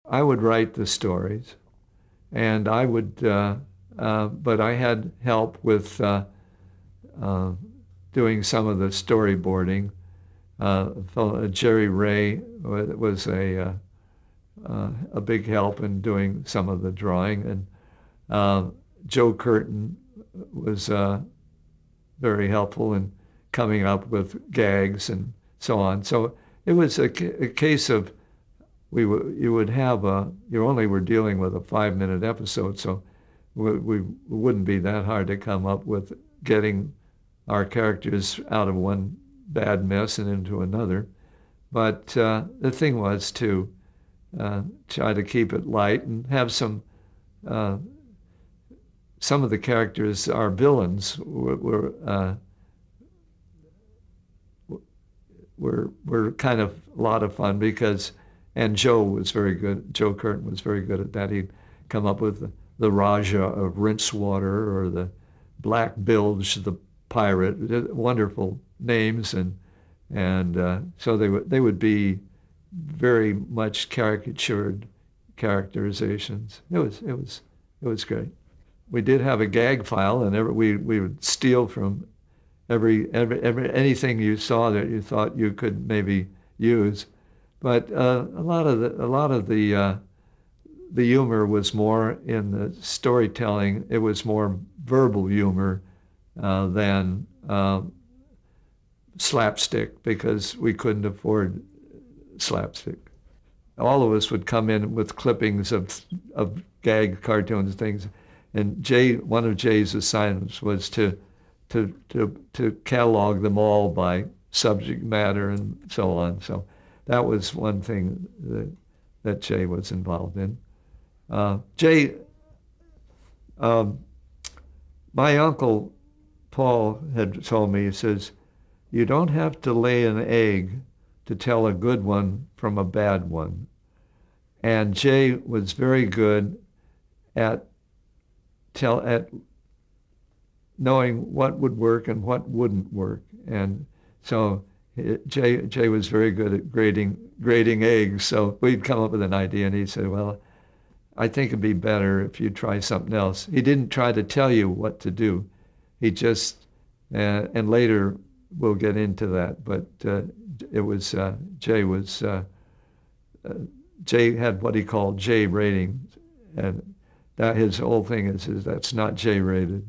I would write the stories, and I would, but I had help with uh, doing some of the storyboarding. Jerry Ray was a big help in doing some of the drawing, and Joe Curtin was very helpful in coming up with gags and so on. So it was a case of you would have you only were dealing with a 5-minute episode, so we wouldn't be that hard to come up with getting our characters out of one bad mess and into another. But the thing was to try to keep it light and have some of the characters, our villains, were kind of a lot of fun because, and Joe was very good. Joe Curtin was very good at that. He'd come up with the Raja of Rincewater or the Black Bilge, the pirate. Wonderful names, and so they would be very much caricatured characterizations. It was great. We did have a gag file, and we would steal from every anything you saw that you thought you could maybe use. But a lot of the humor was more in the storytelling. It was more verbal humor than slapstick, because we couldn't afford slapstick. All of us would come in with clippings of gag cartoons, things, and one of Jay's assignments was to catalog them all by subject matter and so on. So that was one thing that Jay was involved in. Jay, my uncle Paul had told me, he says, you don't have to lay an egg to tell a good one from a bad one. And Jay was very good at knowing what would work and what wouldn't work. And so Jay was very good at grading eggs. So we'd come up with an idea, and he said, well, I think it'd be better if you try something else. He didn't try to tell you what to do. He just, and later we'll get into that, but Jay had what he called J rating, and that his whole thing is that's not J rated.